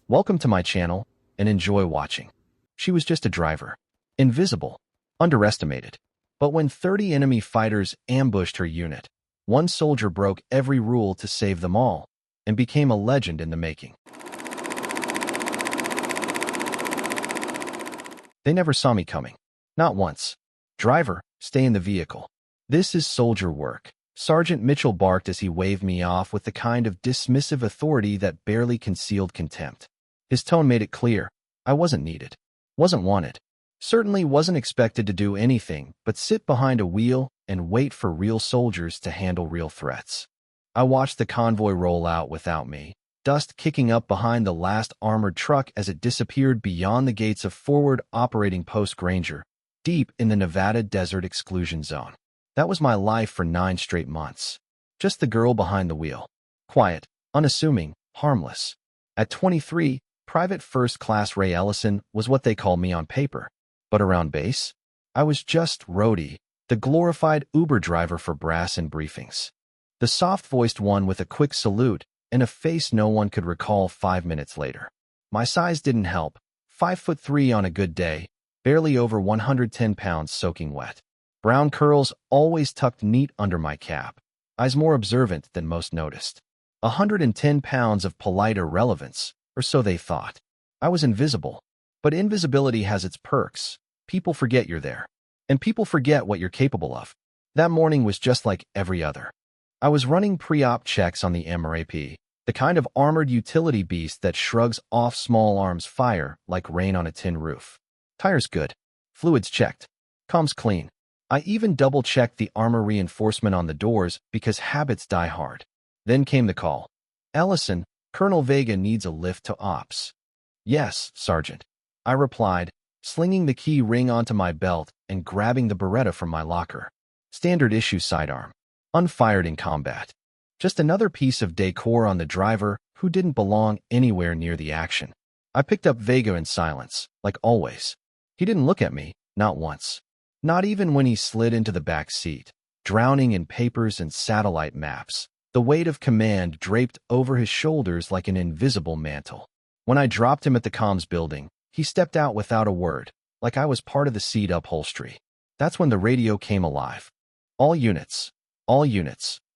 Welcome to my channel, and enjoy watching. She was just a driver. Invisible. Underestimated. But when 30 enemy fighters ambushed her unit, one soldier broke every rule to save them all, and became a legend in the making. They never saw me coming. Not once. Driver, stay in the vehicle. This is soldier work. Sergeant Mitchell barked as he waved me off with the kind of dismissive authority that barely concealed contempt. His tone made it clear. I wasn't needed. Wasn't wanted. Certainly wasn't expected to do anything but sit behind a wheel and wait for real soldiers to handle real threats. I watched the convoy roll out without me, dust kicking up behind the last armored truck as it disappeared beyond the gates of Forward Operating Post Granger, deep in the Nevada Desert Exclusion Zone. That was my life for 9 straight months. Just the girl behind the wheel. Quiet, unassuming, harmless. At 23, Private First Class Rae Ellison was what they called me on paper. But around base, I was just Roadie, the glorified Uber driver for brass and briefings. The soft-voiced one with a quick salute and a face no one could recall 5 minutes later. My size didn't help. 5'3" on a good day, barely over 110 pounds soaking wet. Brown curls always tucked neat under my cap. Eyes more observant than most noticed. 110 pounds of polite irrelevance, or so they thought. I was invisible. But invisibility has its perks. People forget you're there. And people forget what you're capable of. That morning was just like every other. I was running pre-op checks on the MRAP, the kind of armored utility beast that shrugs off small arms fire like rain on a tin roof. Tires good. Fluids checked. Comms clean. I even double-checked the armor reinforcement on the doors because habits die hard. Then came the call. Ellison, Colonel Vega needs a lift to ops. Yes, Sergeant. I replied, slinging the key ring onto my belt and grabbing the Beretta from my locker. Standard issue sidearm. Unfired in combat. Just another piece of decor on the driver who didn't belong anywhere near the action. I picked up Vega in silence, like always. He didn't look at me, not once. Not even when he slid into the back seat, drowning in papers and satellite maps, the weight of command draped over his shoulders like an invisible mantle. When I dropped him at the comms building, he stepped out without a word, like I was part of the seat upholstery. That's when the radio came alive. All units,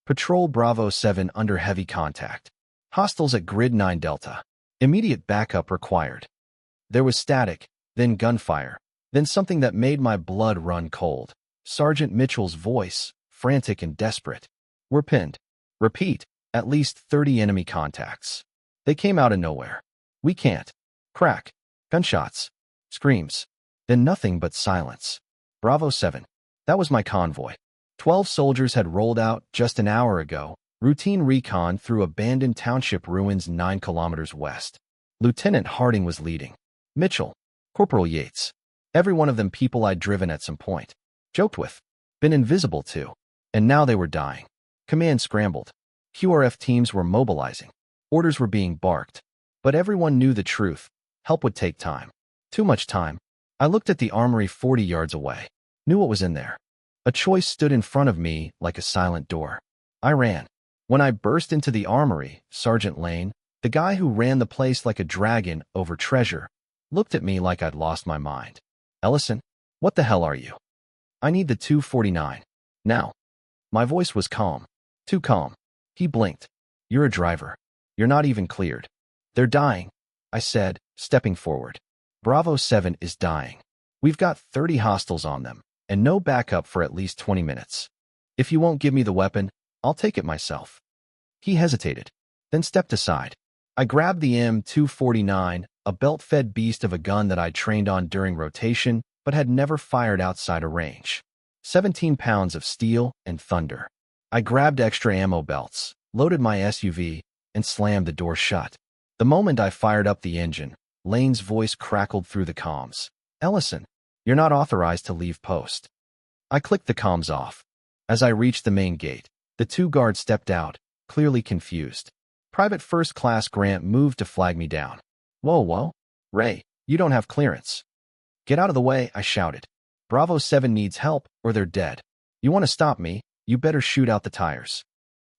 Patrol Bravo 7 under heavy contact. Hostiles at Grid 9 Delta. Immediate backup required. There was static, then gunfire, then something that made my blood run cold. Sergeant Mitchell's voice, frantic and desperate. We're pinned. Repeat, at least 30 enemy contacts. They came out of nowhere. We can't. Crack. Gunshots. Screams. Then nothing but silence. Bravo 7. That was my convoy. 12 soldiers had rolled out just an hour ago, routine recon through abandoned township ruins 9 kilometers west. Lieutenant Harding was leading. Mitchell. Corporal Yates. Every one of them people I'd driven at some point. Joked with. Been invisible too. And now they were dying. Command scrambled. QRF teams were mobilizing. Orders were being barked. But everyone knew the truth. Help would take time. Too much time. I looked at the armory 40 yards away. Knew what was in there. A choice stood in front of me like a silent door. I ran. When I burst into the armory, Sergeant Lane, the guy who ran the place like a dragon over treasure, looked at me like I'd lost my mind. Ellison, what the hell are you? I need the 249. Now. My voice was calm. Too calm. He blinked. You're a driver. You're not even cleared. They're dying, I said, stepping forward. Bravo 7 is dying. We've got 30 hostiles on them, and no backup for at least 20 minutes. If you won't give me the weapon, I'll take it myself. He hesitated, then stepped aside. I grabbed the M249, a belt-fed beast of a gun that I'd trained on during rotation, but had never fired outside a range. 17 pounds of steel and thunder. I grabbed extra ammo belts, loaded my SUV, and slammed the door shut. The moment I fired up the engine, Lane's voice crackled through the comms. Ellison, you're not authorized to leave post. I clicked the comms off. As I reached the main gate, the 2 guards stepped out, clearly confused. Private First Class Grant moved to flag me down. Whoa, Ray, you don't have clearance. Get out of the way, I shouted. Bravo 7 needs help, or they're dead. You want to stop me, you better shoot out the tires.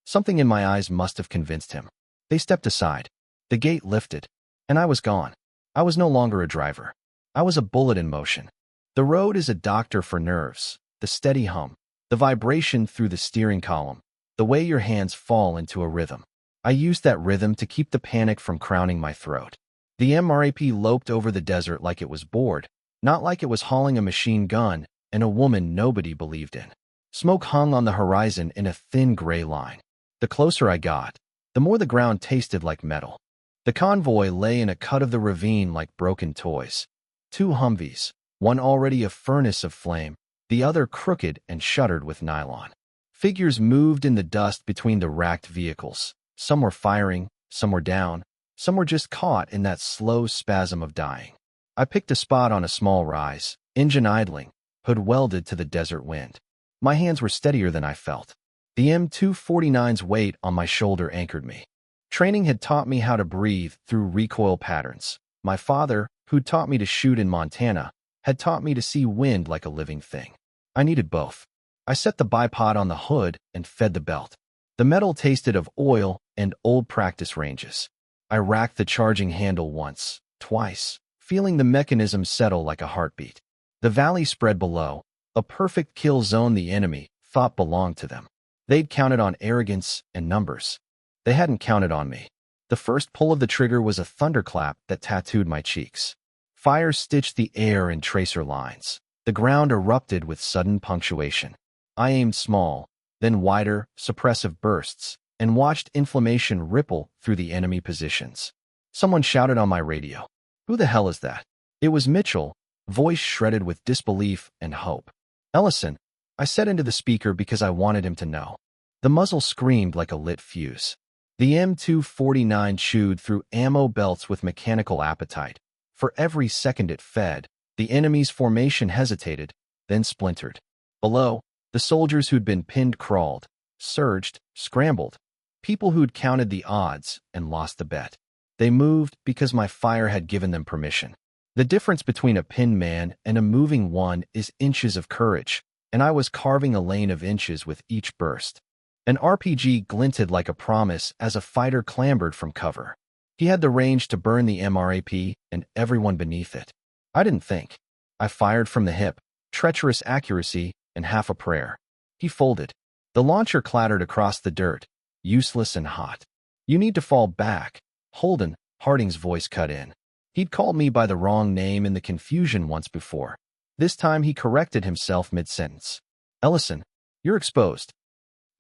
Something in my eyes must have convinced him. They stepped aside. The gate lifted. And I was gone. I was no longer a driver. I was a bullet in motion. The road is a doctor for nerves. The steady hum, the vibration through the steering column, the way your hands fall into a rhythm. I used that rhythm to keep the panic from crowning my throat. The MRAP loped over the desert like it was bored, not like it was hauling a machine gun and a woman nobody believed in. Smoke hung on the horizon in a thin gray line. The closer I got, the more the ground tasted like metal. The convoy lay in a cut of the ravine like broken toys. 2 Humvees, one already a furnace of flame, the other crooked and shuttered with nylon. Figures moved in the dust between the racked vehicles. Some were firing, some were down, some were just caught in that slow spasm of dying. I picked a spot on a small rise, engine idling, hood welded to the desert wind. My hands were steadier than I felt. The M249's weight on my shoulder anchored me. Training had taught me how to breathe through recoil patterns. My father, who'd taught me to shoot in Montana, had taught me to see wind like a living thing. I needed both. I set the bipod on the hood and fed the belt. The metal tasted of oil and old practice ranges. I racked the charging handle once, twice, feeling the mechanism settle like a heartbeat. The valley spread below, a perfect kill zone the enemy thought belonged to them. They'd counted on arrogance and numbers. They hadn't counted on me. The first pull of the trigger was a thunderclap that tattooed my cheeks. Fire stitched the air in tracer lines. The ground erupted with sudden punctuation. I aimed small, then wider, suppressive bursts, and watched inflammation ripple through the enemy positions. Someone shouted on my radio. "Who the hell is that?" It was Mitchell, voice shredded with disbelief and hope. "Ellison," I said into the speaker because I wanted him to know. The muzzle screamed like a lit fuse. The M249 chewed through ammo belts with mechanical appetite. For every second it fed, the enemy's formation hesitated, then splintered. Below, the soldiers who'd been pinned crawled, surged, scrambled. People who'd counted the odds and lost the bet. They moved because my fire had given them permission. The difference between a pinned man and a moving one is inches of courage, and I was carving a lane of inches with each burst. An RPG glinted like a promise as a fighter clambered from cover. He had the range to burn the MRAP and everyone beneath it. I didn't think. I fired from the hip, treacherous accuracy and half a prayer. He folded. The launcher clattered across the dirt, useless and hot. "You need to fall back." Holden, Harding's voice cut in. He'd called me by the wrong name in the confusion once before. This time he corrected himself mid-sentence. "Ellison, you're exposed."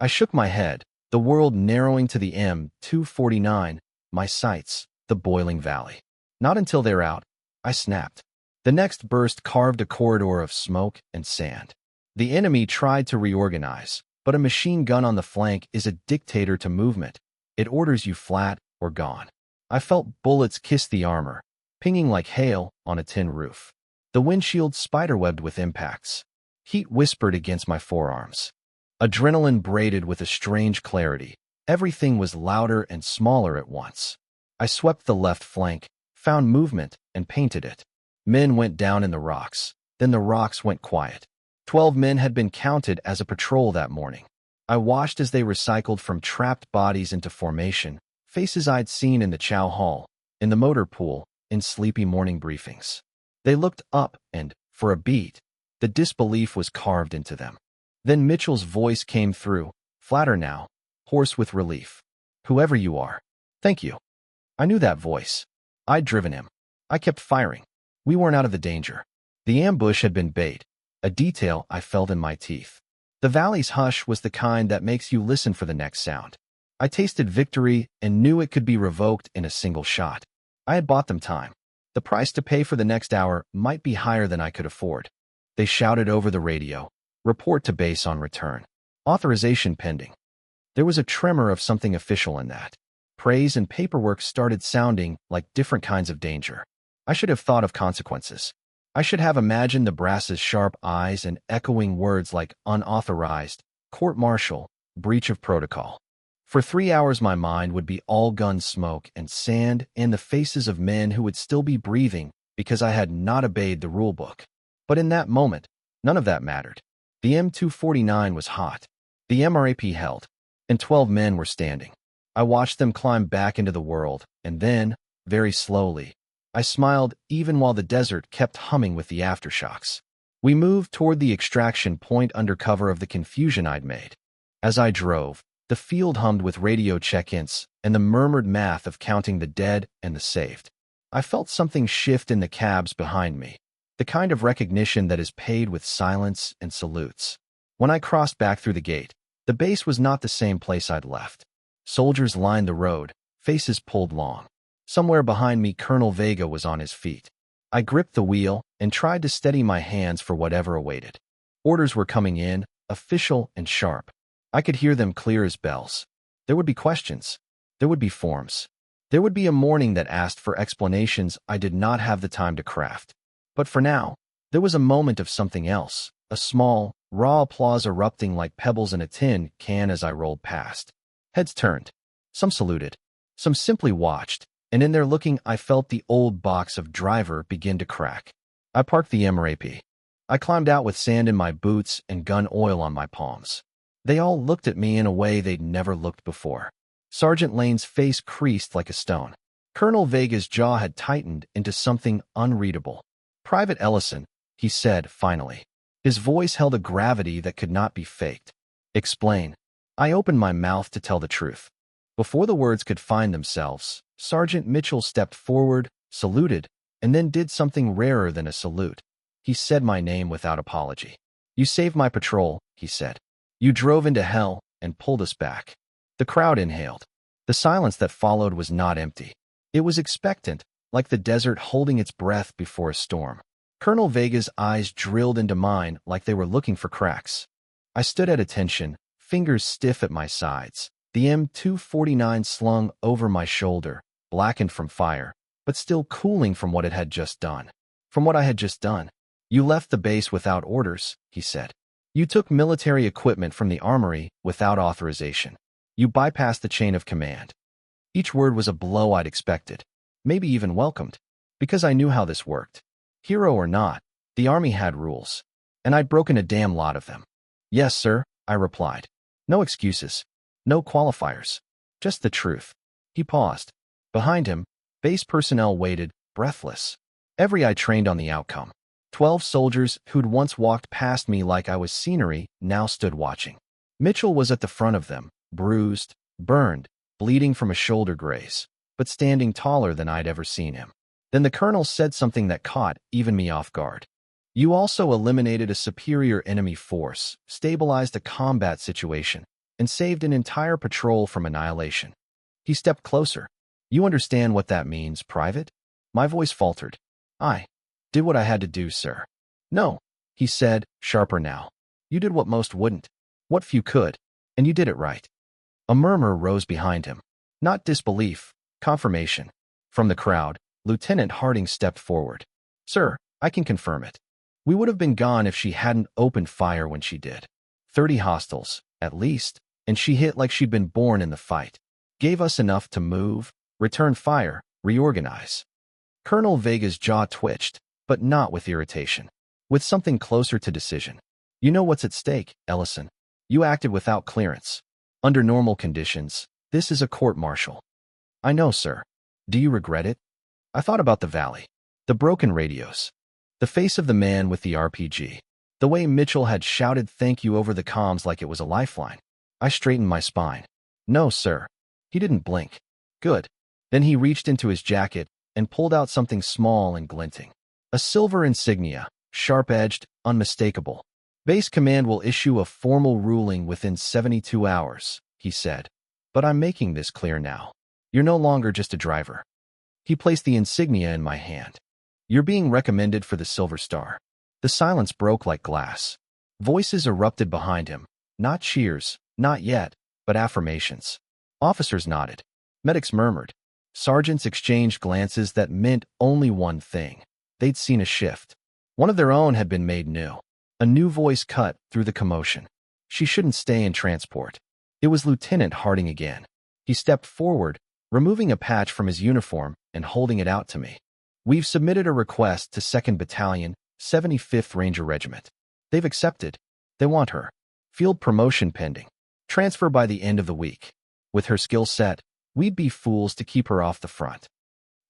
I shook my head, the world narrowing to the M249, my sights, the boiling valley. Not until they're out, I snapped. The next burst carved a corridor of smoke and sand. The enemy tried to reorganize, but a machine gun on the flank is a dictator to movement. It orders you flat or gone. I felt bullets kiss the armor, pinging like hail on a tin roof. The windshield spiderwebbed with impacts. Heat whispered against my forearms. Adrenaline braided with a strange clarity. Everything was louder and smaller at once. I swept the left flank, found movement, and painted it. Men went down in the rocks. Then the rocks went quiet. 12 men had been counted as a patrol that morning. I watched as they recycled from trapped bodies into formation, faces I'd seen in the chow hall, in the motor pool, in sleepy morning briefings. They looked up and, for a beat, the disbelief was carved into them. Then Mitchell's voice came through, flatter now, hoarse with relief. "Whoever you are, thank you." I knew that voice. I'd driven him. I kept firing. We weren't out of the danger. The ambush had been bait, a detail I felt in my teeth. The valley's hush was the kind that makes you listen for the next sound. I tasted victory and knew it could be revoked in a single shot. I had bought them time. The price to pay for the next hour might be higher than I could afford. They shouted over the radio, "Report to base on return. Authorization pending." There was a tremor of something official in that. Praise and paperwork started sounding like different kinds of danger. I should have thought of consequences. I should have imagined the brass's sharp eyes and echoing words like unauthorized, court-martial, breach of protocol. For 3 hours my mind would be all gun smoke and sand and the faces of men who would still be breathing because I had not obeyed the rulebook. But in that moment, none of that mattered. The M249 was hot. The MRAP held, and 12 men were standing. I watched them climb back into the world, and then, very slowly. I smiled even while the desert kept humming with the aftershocks. We moved toward the extraction point under cover of the confusion I'd made. As I drove, the field hummed with radio check-ins and the murmured math of counting the dead and the saved. I felt something shift in the cabs behind me, the kind of recognition that is paid with silence and salutes. When I crossed back through the gate, the base was not the same place I'd left. Soldiers lined the road, faces pulled long. Somewhere behind me, Colonel Vega was on his feet. I gripped the wheel and tried to steady my hands for whatever awaited. Orders were coming in, official and sharp. I could hear them clear as bells. There would be questions. There would be forms. There would be a morning that asked for explanations I did not have the time to craft. But for now, there was a moment of something else, a small, raw applause erupting like pebbles in a tin can as I rolled past. Heads turned. Some saluted. Some simply watched, and in their looking I felt the old box of driver begin to crack. I parked the MRAP. I climbed out with sand in my boots and gun oil on my palms. They all looked at me in a way they'd never looked before. Sergeant Lane's face creased like a stone. Colonel Vega's jaw had tightened into something unreadable. "Private Ellison," he said finally. His voice held a gravity that could not be faked. "Explain." I opened my mouth to tell the truth. Before the words could find themselves, Sergeant Mitchell stepped forward, saluted, and then did something rarer than a salute. He said my name without apology. "You saved my patrol," he said. "You drove into hell and pulled us back." The crowd inhaled. The silence that followed was not empty. It was expectant, like the desert holding its breath before a storm. Colonel Vega's eyes drilled into mine like they were looking for cracks. I stood at attention, fingers stiff at my sides, the M249 slung over my shoulder, blackened from fire, but still cooling from what it had just done. From what I had just done. "You left the base without orders," he said. "You took military equipment from the armory without authorization. You bypassed the chain of command." Each word was a blow I'd expected, maybe even welcomed, because I knew how this worked. Hero or not, the army had rules, and I'd broken a damn lot of them. "Yes, sir," I replied. No excuses, no qualifiers, just the truth. He paused. Behind him, base personnel waited, breathless. Every eye trained on the outcome. 12 soldiers who'd once walked past me like I was scenery now stood watching. Mitchell was at the front of them, bruised, burned, bleeding from a shoulder graze, but standing taller than I'd ever seen him. Then the colonel said something that caught even me off guard. "You also eliminated a superior enemy force, stabilized a combat situation, and saved an entire patrol from annihilation." He stepped closer. "You understand what that means, Private?" My voice faltered. "I did what I had to do, sir." "No," he said, sharper now. "You did what most wouldn't, what few could, and you did it right." A murmur rose behind him. Not disbelief, confirmation. From the crowd, Lieutenant Harding stepped forward. "Sir, I can confirm it. We would have been gone if she hadn't opened fire when she did. 30 hostiles, at least, and she hit like she'd been born in the fight. Gave us enough to move, return fire, reorganize." Colonel Vega's jaw twitched, but not with irritation. With something closer to decision. "You know what's at stake, Ellison. You acted without clearance. Under normal conditions, this is a court-martial." "I know, sir. Do you regret it?" I thought about the valley, the broken radios, the face of the man with the RPG, the way Mitchell had shouted thank you over the comms like it was a lifeline. I straightened my spine. "No, sir." He didn't blink. "Good." Then he reached into his jacket and pulled out something small and glinting. A silver insignia, sharp-edged, unmistakable. "Base command will issue a formal ruling within 72 hours, he said. "But I'm making this clear now. You're no longer just a driver." He placed the insignia in my hand. "You're being recommended for the Silver Star." The silence broke like glass. Voices erupted behind him. Not cheers, not yet, but affirmations. Officers nodded. Medics murmured. Sergeants exchanged glances that meant only one thing. They'd seen a shift. One of their own had been made new. A new voice cut through the commotion. "She shouldn't stay in transport." It was Lieutenant Harding again. He stepped forward, removing a patch from his uniform and holding it out to me. "We've submitted a request to 2nd Battalion, 75th Ranger Regiment. They've accepted. They want her. Field promotion pending. Transfer by the end of the week. With her skill set, we'd be fools to keep her off the front."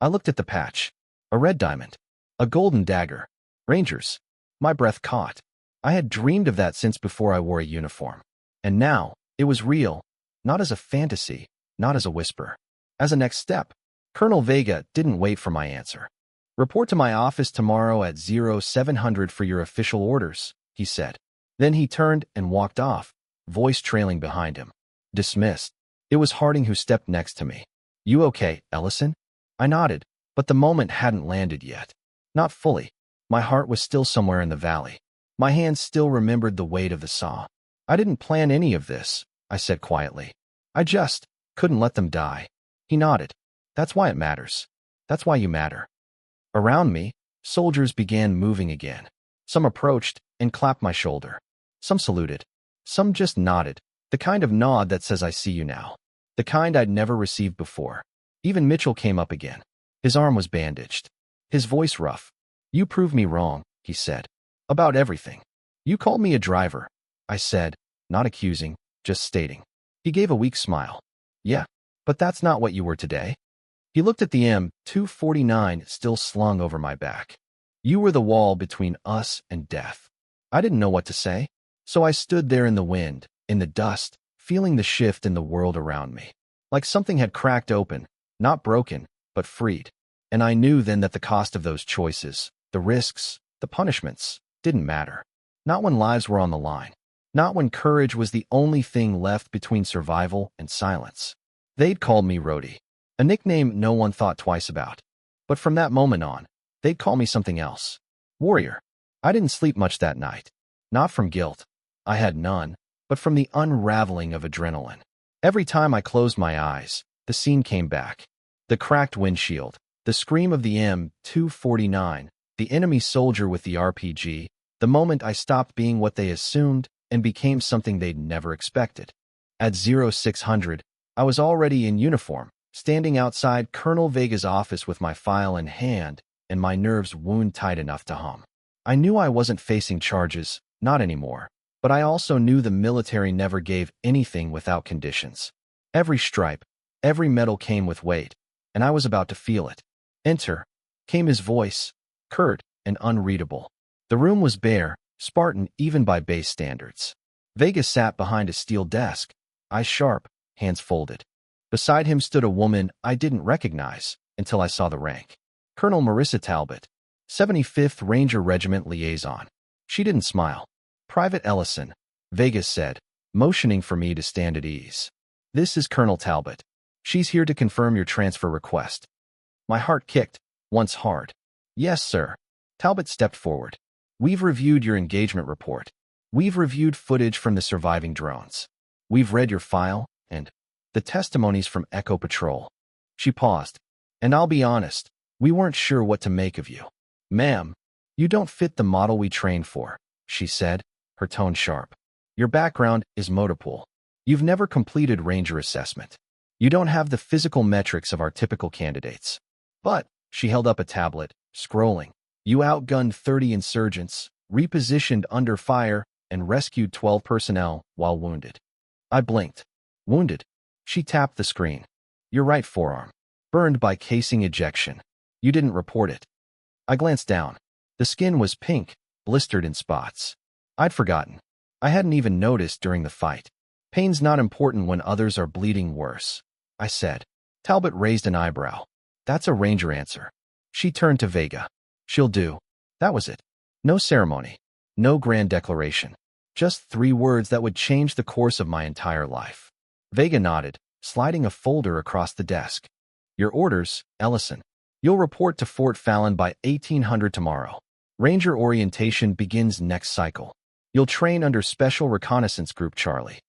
I looked at the patch. A red diamond. A golden dagger. Rangers. My breath caught. I had dreamed of that since before I wore a uniform. And now, it was real. Not as a fantasy, not as a whisper. As a next step. Colonel Vega didn't wait for my answer. "Report to my office tomorrow at 0700 for your official orders," he said. Then he turned and walked off, voice trailing behind him. Dismissed. It was Harding who stepped next to me. "You okay, Ellison?" I nodded, but the moment hadn't landed yet. Not fully. My heart was still somewhere in the valley. My hands still remembered the weight of the saw. "I didn't plan any of this," I said quietly. "I just couldn't let them die." He nodded. "That's why it matters. That's why you matter." Around me, soldiers began moving again. Some approached and clapped my shoulder. Some saluted. Some just nodded, the kind of nod that says, "I see you now." The kind I'd never received before. Even Mitchell came up again. His arm was bandaged. His voice rough. "You proved me wrong," he said. "About everything. You called me a driver," I said, not accusing, just stating. He gave a weak smile. "Yeah, but that's not what you were today." He looked at the M249 still slung over my back. "You were the wall between us and death." I didn't know what to say, so I stood there in the wind, in the dust, feeling the shift in the world around me. Like something had cracked open, not broken, but freed. And I knew then that the cost of those choices, the risks, the punishments, didn't matter. Not when lives were on the line. Not when courage was the only thing left between survival and silence. They'd called me Roadie, a nickname no one thought twice about. But from that moment on, they'd call me something else. Warrior. I didn't sleep much that night. Not from guilt. I had none, but from the unraveling of adrenaline. Every time I closed my eyes, the scene came back. The cracked windshield, the scream of the M249, the enemy soldier with the RPG, the moment I stopped being what they assumed and became something they'd never expected. At 0600, I was already in uniform, standing outside Colonel Vega's office with my file in hand and my nerves wound tight enough to hum. I knew I wasn't facing charges, not anymore, but I also knew the military never gave anything without conditions. Every stripe, every medal came with weight, and I was about to feel it. "Enter," came his voice, curt and unreadable. The room was bare, Spartan even by base standards. Vega sat behind a steel desk, eyes sharp, hands folded. Beside him stood a woman I didn't recognize until I saw the rank. Colonel Marissa Talbot, 75th Ranger Regiment Liaison. She didn't smile. "Private Ellison," Vega said, motioning for me to stand at ease. "This is Colonel Talbot. She's here to confirm your transfer request." My heart kicked, once hard. "Yes, sir." Talbot stepped forward. "We've reviewed your engagement report. We've reviewed footage from the surviving drones. We've read your file and the testimonies from Echo Patrol." She paused. "And I'll be honest, we weren't sure what to make of you. Ma'am, you don't fit the model we trained for," she said, her tone sharp. "Your background is motor pool. You've never completed Ranger assessment. You don't have the physical metrics of our typical candidates. But," she held up a tablet, scrolling, "you outgunned 30 insurgents, repositioned under fire, and rescued 12 personnel while wounded." I blinked. "Wounded?" She tapped the screen. "Your right forearm. Burned by casing ejection. You didn't report it." I glanced down. The skin was pink, blistered in spots. I'd forgotten. I hadn't even noticed during the fight. "Pain's not important when others are bleeding worse," I said. Talbot raised an eyebrow. "That's a Ranger answer." She turned to Vega. "She'll do." That was it. No ceremony. No grand declaration. Just 3 words that would change the course of my entire life. Vega nodded, sliding a folder across the desk. "Your orders, Ellison. You'll report to Fort Fallon by 1800 tomorrow. Ranger orientation begins next cycle. You'll train under Special Reconnaissance Group Charlie."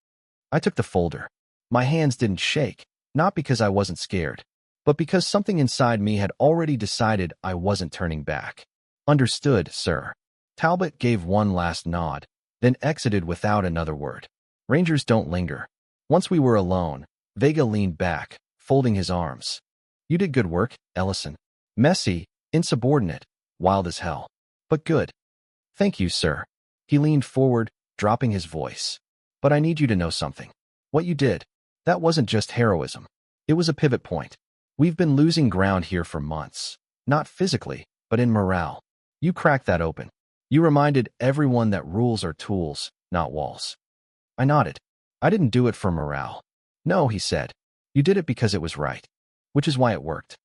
I took the folder. My hands didn't shake, not because I wasn't scared, but because something inside me had already decided I wasn't turning back. "Understood, sir." Talbot gave one last nod, then exited without another word. Rangers don't linger. Once we were alone, Vega leaned back, folding his arms. "You did good work, Ellison. Messy, insubordinate, wild as hell. But good." "Thank you, sir." He leaned forward, dropping his voice. "But I need you to know something. What you did, that wasn't just heroism. It was a pivot point. We've been losing ground here for months. Not physically, but in morale. You cracked that open. You reminded everyone that rules are tools, not walls. I nodded. I didn't do it for morale. No, he said. You did it because it was right. Which is why it worked.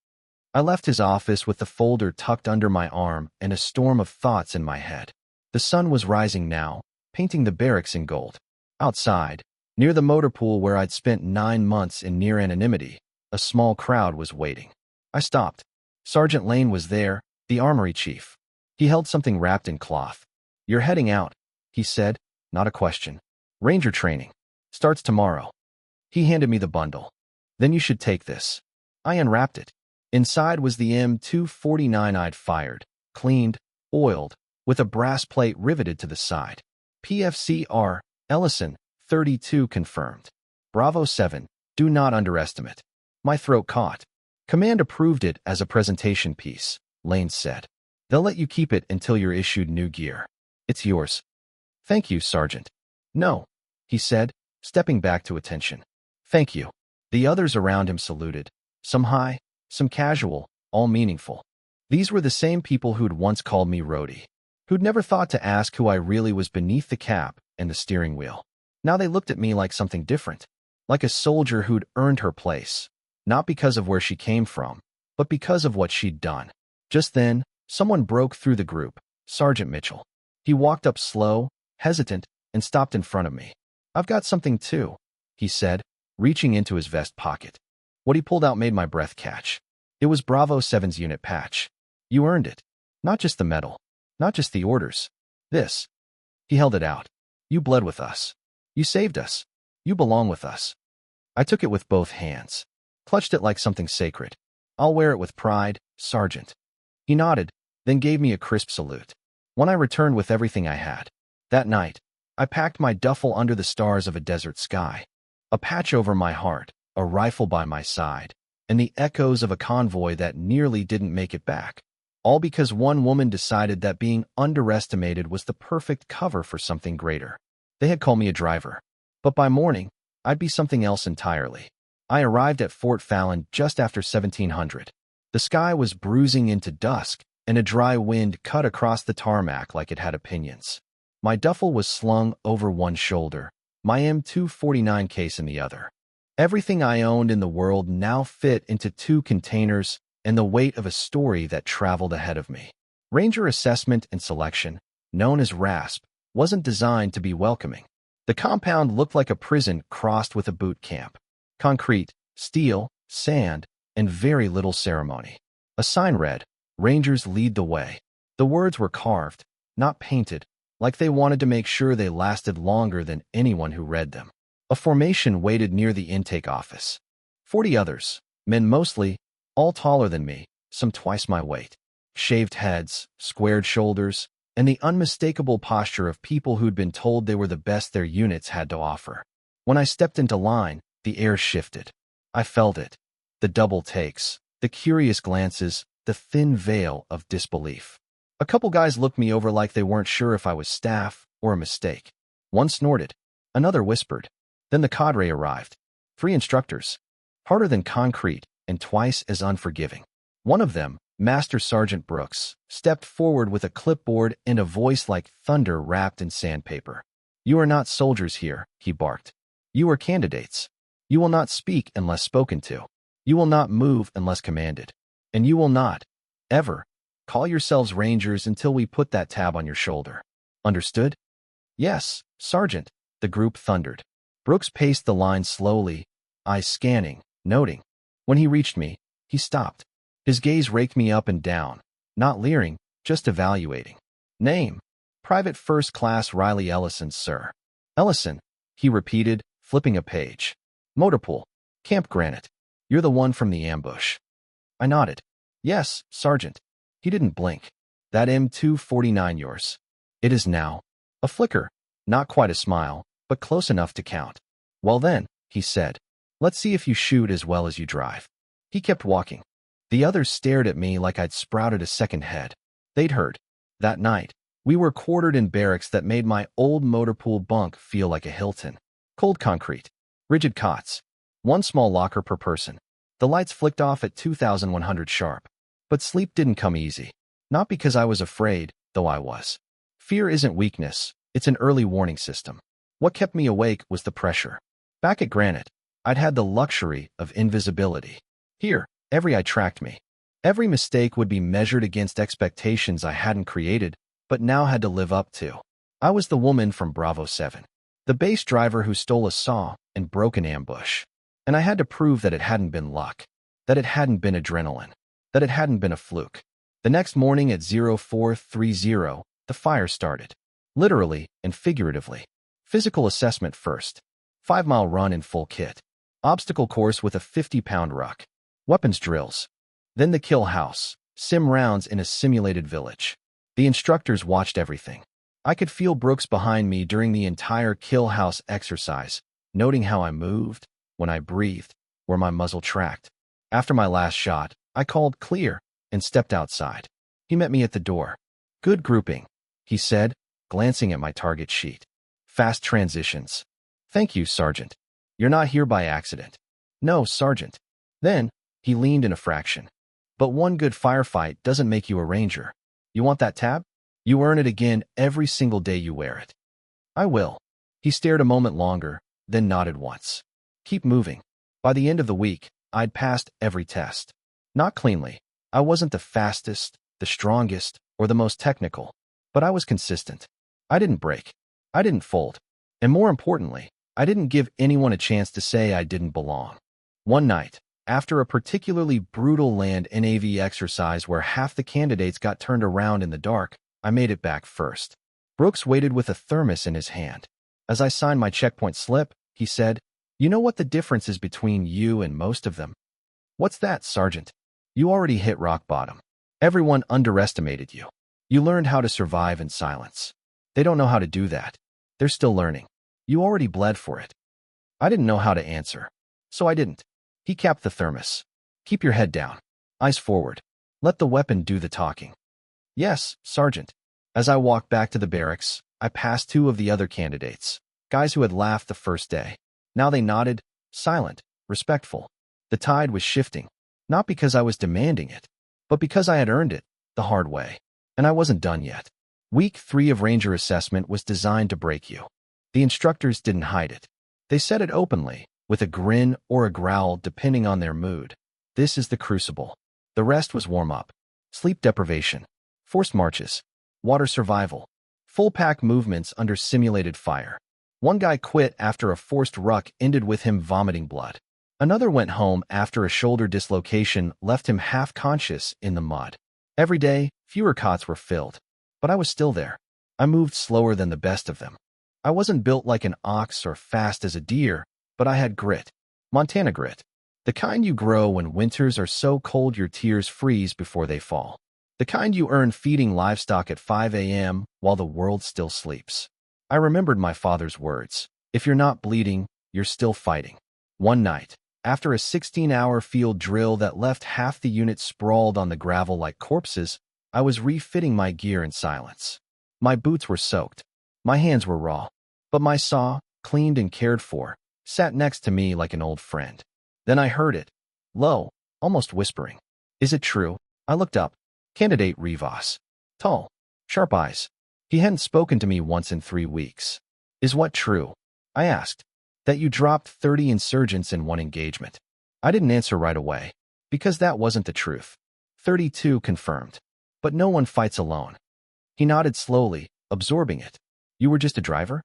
I left his office with the folder tucked under my arm and a storm of thoughts in my head. The sun was rising now, painting the barracks in gold. Outside, near the motor pool where I'd spent 9 months in near anonymity, a small crowd was waiting. I stopped. Sergeant Lane was there, the armory chief. He held something wrapped in cloth. You're heading out, he said, not a question. Ranger training. Starts tomorrow. He handed me the bundle. Then you should take this. I unwrapped it. Inside was the M249 I'd fired, cleaned, oiled, with a brass plate riveted to the side. Private Ellison, 32 confirmed. Bravo 7, do not underestimate. My throat caught. Command approved it as a presentation piece, Lane said. They'll let you keep it until you're issued new gear. It's yours. Thank you, Sergeant. No, he said, stepping back to attention. Thank you. The others around him saluted. Some high, some casual, all meaningful. These were the same people who'd once called me Roadie, who'd never thought to ask who I really was beneath the cap and the steering wheel. Now they looked at me like something different, like a soldier who'd earned her place, not because of where she came from, but because of what she'd done. Just then, someone broke through the group, Sergeant Mitchell. He walked up slow, hesitant, and stopped in front of me. I've got something too, he said, reaching into his vest pocket. What he pulled out made my breath catch. It was Bravo 7's unit patch. You earned it. Not just the medal. Not just the orders. This. He held it out. You bled with us. You saved us. You belong with us. I took it with both hands. Clutched it like something sacred. I'll wear it with pride, Sergeant. He nodded, then gave me a crisp salute. When I returned with everything I had. That night, I packed my duffel under the stars of a desert sky. A patch over my heart, a rifle by my side, and the echoes of a convoy that nearly didn't make it back. All because one woman decided that being underestimated was the perfect cover for something greater. They had called me a driver. But by morning, I'd be something else entirely. I arrived at Fort Fallon just after 1700. The sky was bruising into dusk, and a dry wind cut across the tarmac like it had opinions. My duffel was slung over one shoulder, my M249 case in the other. Everything I owned in the world now fit into 2 containers and the weight of a story that traveled ahead of me. Ranger Assessment and Selection, known as RASP, wasn't designed to be welcoming. The compound looked like a prison crossed with a boot camp. Concrete, steel, sand, and very little ceremony. A sign read, Rangers lead the way. The words were carved, not painted, like they wanted to make sure they lasted longer than anyone who read them. A formation waited near the intake office. 40 others, men mostly, all taller than me, some twice my weight. Shaved heads, squared shoulders, and the unmistakable posture of people who'd been told they were the best their units had to offer. When I stepped into line, the air shifted. I felt it. The double takes, the curious glances, the thin veil of disbelief. A couple guys looked me over like they weren't sure if I was staff or a mistake. One snorted. Another whispered. Then the cadre arrived. 3 instructors. Harder than concrete and twice as unforgiving. One of them, Master Sergeant Brooks, stepped forward with a clipboard and a voice like thunder wrapped in sandpaper. You are not soldiers here, he barked. You are candidates. You will not speak unless spoken to. You will not move unless commanded. And you will not, ever, call yourselves Rangers until we put that tab on your shoulder. Understood? Yes, Sergeant, the group thundered. Brooks paced the line slowly, eyes scanning, noting. When he reached me, he stopped. His gaze raked me up and down, not leering, just evaluating. Name: Private First Class Rae Ellison, sir. Ellison, he repeated, flipping a page. Motorpool, Camp Granite. You're the one from the ambush. I nodded. Yes, Sergeant. He didn't blink. That M249 yours. It is now. A flicker, not quite a smile, but close enough to count. Well then, he said, let's see if you shoot as well as you drive. He kept walking. The others stared at me like I'd sprouted a second head. They'd heard. That night, we were quartered in barracks that made my old motorpool bunk feel like a Hilton. Cold concrete. Rigid cots. 1 small locker per person. The lights flicked off at 2100 sharp. But sleep didn't come easy. Not because I was afraid, though I was. Fear isn't weakness, it's an early warning system. What kept me awake was the pressure. Back at Granite, I'd had the luxury of invisibility. Here, every eye tracked me. Every mistake would be measured against expectations I hadn't created, but now had to live up to. I was the woman from Bravo 7. The base driver who stole a saw and broke an ambush. And I had to prove that it hadn't been luck, that it hadn't been adrenaline, that it hadn't been a fluke. The next morning at 0430, the fire started. Literally and figuratively. Physical assessment first. 5-mile run in full kit. Obstacle course with a 50-pound ruck. Weapons drills. Then the kill house. Sim rounds in a simulated village. The instructors watched everything. I could feel Brooks behind me during the entire kill house exercise, noting how I moved, when I breathed, where my muzzle tracked. After my last shot, I called clear and stepped outside. He met me at the door. "Good grouping," he said, glancing at my target sheet. "Fast transitions." "Thank you, Sergeant. You're not here by accident." "No, Sergeant." Then, he leaned in a fraction. "But one good firefight doesn't make you a ranger. You want that tab? You earn it again every single day you wear it." "I will." He stared a moment longer, then nodded once. "Keep moving." By the end of the week, I'd passed every test. Not cleanly. I wasn't the fastest, the strongest, or the most technical. But I was consistent. I didn't break. I didn't fold. And more importantly, I didn't give anyone a chance to say I didn't belong. One night, after a particularly brutal land NAV exercise where half the candidates got turned around in the dark, I made it back first. Brooks waited with a thermos in his hand. As I signed my checkpoint slip, he said, "You know what the difference is between you and most of them?" "What's that, Sergeant?" "You already hit rock bottom. Everyone underestimated you. You learned how to survive in silence. They don't know how to do that. They're still learning. You already bled for it." I didn't know how to answer, so I didn't. He capped the thermos. "Keep your head down. Eyes forward. Let the weapon do the talking." "Yes, Sergeant." As I walked back to the barracks, I passed 2 of the other candidates, guys who had laughed the first day. Now they nodded, silent, respectful. The tide was shifting, not because I was demanding it, but because I had earned it the hard way. And I wasn't done yet. Week 3 of Ranger Assessment was designed to break you. The instructors didn't hide it. They said it openly, with a grin or a growl depending on their mood. "This is the crucible." The rest was warm-up. Sleep deprivation. Forced marches. Water survival. Full-pack movements under simulated fire. One guy quit after a forced ruck ended with him vomiting blood. Another went home after a shoulder dislocation left him half-conscious in the mud. Every day, fewer cots were filled. But I was still there. I moved slower than the best of them. I wasn't built like an ox or fast as a deer, but I had grit. Montana grit. The kind you grow when winters are so cold your tears freeze before they fall. The kind you earn feeding livestock at 5 a.m. while the world still sleeps. I remembered my father's words. "If you're not bleeding, you're still fighting." One night, after a 16-hour field drill that left half the unit sprawled on the gravel like corpses, I was refitting my gear in silence. My boots were soaked. My hands were raw. But my saw, cleaned and cared for, sat next to me like an old friend. Then I heard it. Low, almost whispering. "Is it true?" I looked up. Candidate Rivas. Tall. Sharp eyes. He hadn't spoken to me once in 3 weeks. "Is what true?" I asked. "That you dropped 30 insurgents in one engagement." I didn't answer right away, because that wasn't the truth. 32 confirmed. But no one fights alone. He nodded slowly, absorbing it. "You were just a driver?"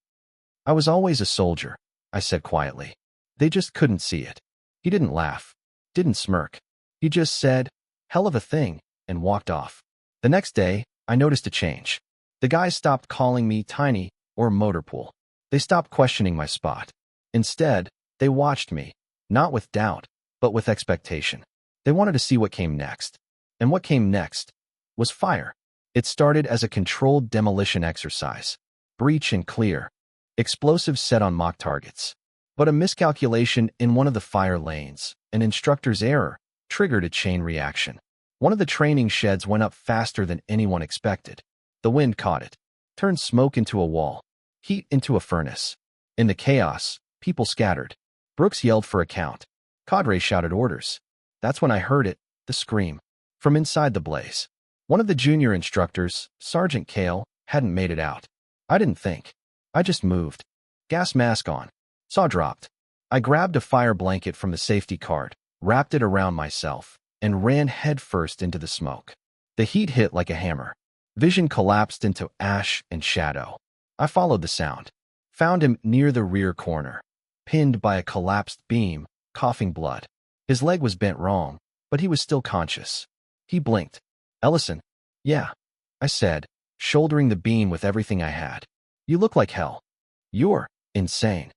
"I was always a soldier," I said quietly. "They just couldn't see it." He didn't laugh, didn't smirk. He just said, "Hell of a thing," and walked off. The next day, I noticed a change. The guys stopped calling me Tiny or Motorpool. They stopped questioning my spot. Instead, they watched me, not with doubt, but with expectation. They wanted to see what came next. And what came next was fire. It started as a controlled demolition exercise. Breach and clear. Explosives set on mock targets. But a miscalculation in one of the fire lanes, an instructor's error, triggered a chain reaction. One of the training sheds went up faster than anyone expected. The wind caught it, turned smoke into a wall, heat into a furnace. In the chaos, people scattered. Brooks yelled for a count. Cadre shouted orders. That's when I heard it, the scream, from inside the blaze. One of the junior instructors, Sergeant Kale, hadn't made it out. I didn't think. I just moved. Gas mask on. Saw dropped. I grabbed a fire blanket from the safety cart, wrapped it around myself, and ran headfirst into the smoke. The heat hit like a hammer. Vision collapsed into ash and shadow. I followed the sound. Found him near the rear corner, pinned by a collapsed beam, coughing blood. His leg was bent wrong, but he was still conscious. He blinked. Ellison. Yeah, I said, shouldering the beam with everything I had. You look like hell. You're insane.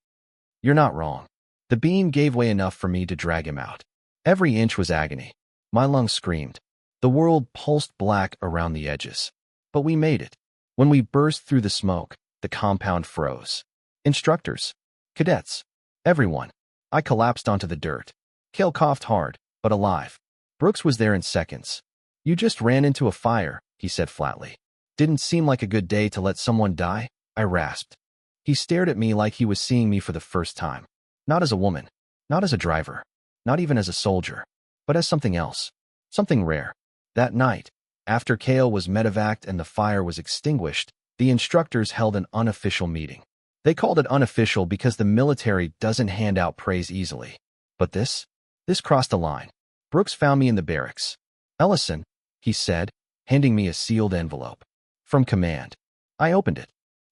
You're not wrong. The beam gave way enough for me to drag him out. Every inch was agony. My lungs screamed. The world pulsed black around the edges. But we made it. When we burst through the smoke, the compound froze. Instructors, cadets, everyone. I collapsed onto the dirt. Kale coughed hard, but alive. Brooks was there in seconds. You just ran into a fire, he said flatly. Didn't seem like a good day to let someone die, I rasped. He stared at me like he was seeing me for the first time. Not as a woman, not as a driver, not even as a soldier, but as something else, something rare. That night, after Kale was medevaced and the fire was extinguished, the instructors held an unofficial meeting. They called it unofficial because the military doesn't hand out praise easily. But this crossed a line. Brooks found me in the barracks. Ellison, he said, handing me a sealed envelope. From command. I opened it.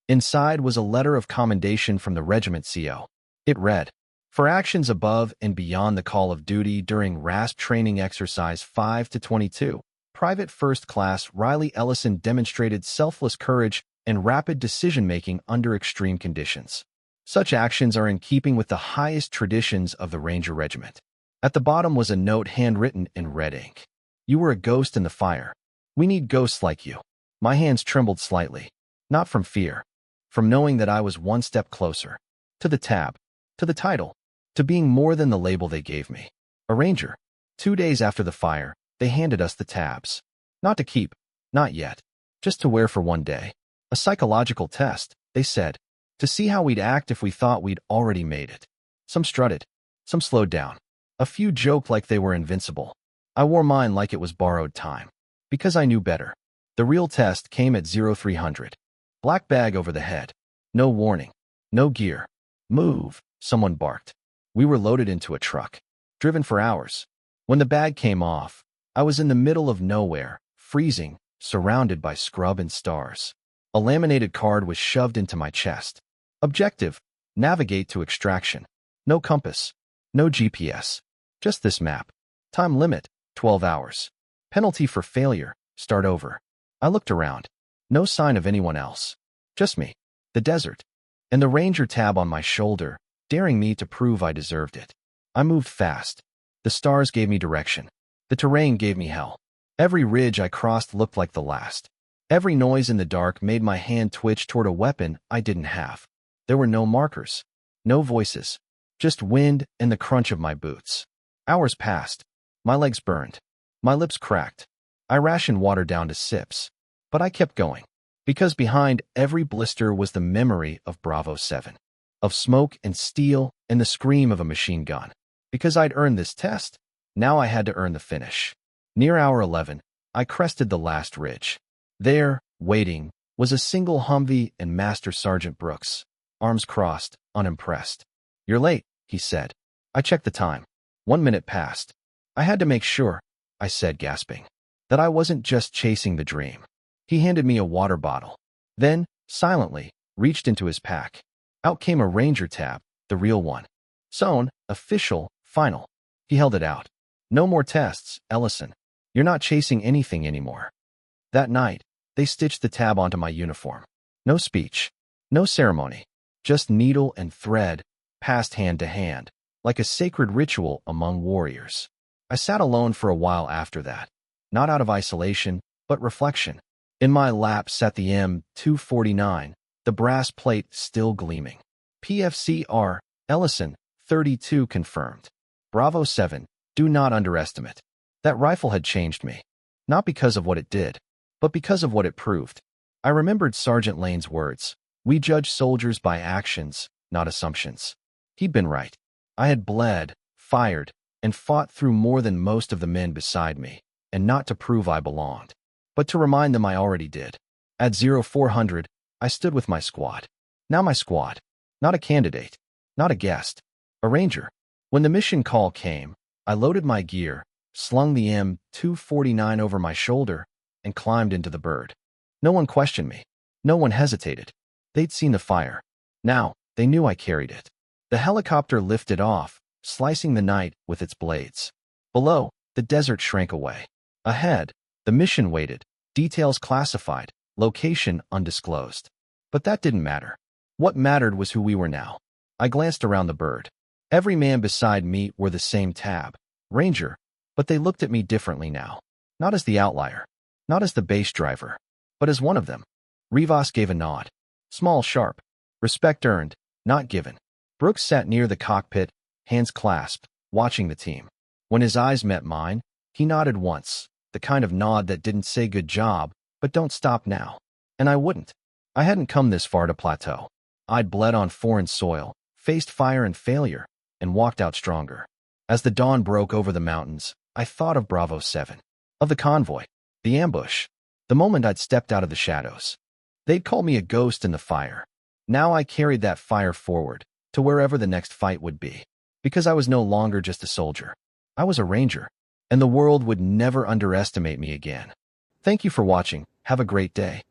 Inside was a letter of commendation from the regiment CO. It read, for actions above and beyond the call of duty during RASP training exercise 5-22, Private First Class Riley Ellison demonstrated selfless courage and rapid decision-making under extreme conditions. Such actions are in keeping with the highest traditions of the Ranger Regiment. At the bottom was a note handwritten in red ink. You were a ghost in the fire. We need ghosts like you. My hands trembled slightly. Not from fear. From knowing that I was one step closer. To the tab. To the title. To being more than the label they gave me. A Ranger. 2 days after the fire, they handed us the tabs. Not to keep. Not yet. Just to wear for one day. A psychological test, they said. To see how we'd act if we thought we'd already made it. Some strutted. Some slowed down. A few joked like they were invincible. I wore mine like it was borrowed time. Because I knew better. The real test came at 0300. Black bag over the head. No warning. No gear. Move, someone barked. We were loaded into a truck. Driven for hours. When the bag came off, I was in the middle of nowhere, freezing, surrounded by scrub and stars. A laminated card was shoved into my chest. Objective, navigate to extraction. No compass. No GPS. Just this map. Time limit, 12 hours. Penalty for failure, start over. I looked around. No sign of anyone else. Just me. The desert. And the Ranger tab on my shoulder, daring me to prove I deserved it. I moved fast. The stars gave me direction. The terrain gave me hell. Every ridge I crossed looked like the last. Every noise in the dark made my hand twitch toward a weapon I didn't have. There were no markers. No voices. Just wind and the crunch of my boots. Hours passed. My legs burned. My lips cracked. I rationed water down to sips. But I kept going. Because behind every blister was the memory of Bravo 7. Of smoke and steel and the scream of a machine gun. Because I'd earned this test, now I had to earn the finish. Near hour 11, I crested the last ridge. There, waiting, was a single Humvee and Master Sergeant Brooks, arms crossed, unimpressed. You're late, he said. I checked the time. 1 minute passed. I had to make sure, I said, gasping, that I wasn't just chasing the dream. He handed me a water bottle. Then, silently, reached into his pack. Out came a Ranger tab, the real one. Sewn, official, final. He held it out. No more tests, Ellison. You're not chasing anything anymore. That night, they stitched the tab onto my uniform. No speech. No ceremony. Just needle and thread, passed hand to hand, like a sacred ritual among warriors. I sat alone for a while after that. Not out of isolation, but reflection. In my lap sat the M249, the brass plate still gleaming. PFCR, Ellison, 32 confirmed. Bravo 7, do not underestimate. That rifle had changed me. Not because of what it did, but because of what it proved. I remembered Sergeant Lane's words. We judge soldiers by actions, not assumptions. He'd been right. I had bled, fired, and fought through more than most of the men beside me, and not to prove I belonged, but to remind them I already did. At 0400, I stood with my squad. Now my squad. Not a candidate. Not a guest. A ranger. When the mission call came, I loaded my gear, slung the M249 over my shoulder, and climbed into the bird. No one questioned me. No one hesitated. They'd seen the fire. Now, they knew I carried it. The helicopter lifted off, slicing the night with its blades. Below, the desert shrank away. Ahead, the mission waited, details classified, location undisclosed. But that didn't matter. What mattered was who we were now. I glanced around the bird. Every man beside me wore the same tab, Ranger, but they looked at me differently now. Not as the outlier, not as the base driver, but as one of them. Rivas gave a nod. Small, sharp. Respect earned, not given. Brooks sat near the cockpit, hands clasped, watching the team. When his eyes met mine, he nodded once, the kind of nod that didn't say good job, but don't stop now. And I wouldn't. I hadn't come this far to plateau. I'd bled on foreign soil, faced fire and failure, and walked out stronger. As the dawn broke over the mountains, I thought of Bravo 7, of the convoy, the ambush, the moment I'd stepped out of the shadows. They'd call me a ghost in the fire. Now I carried that fire forward, to wherever the next fight would be. Because I was no longer just a soldier. I was a ranger, and the world would never underestimate me again. Thank you for watching. Have a great day.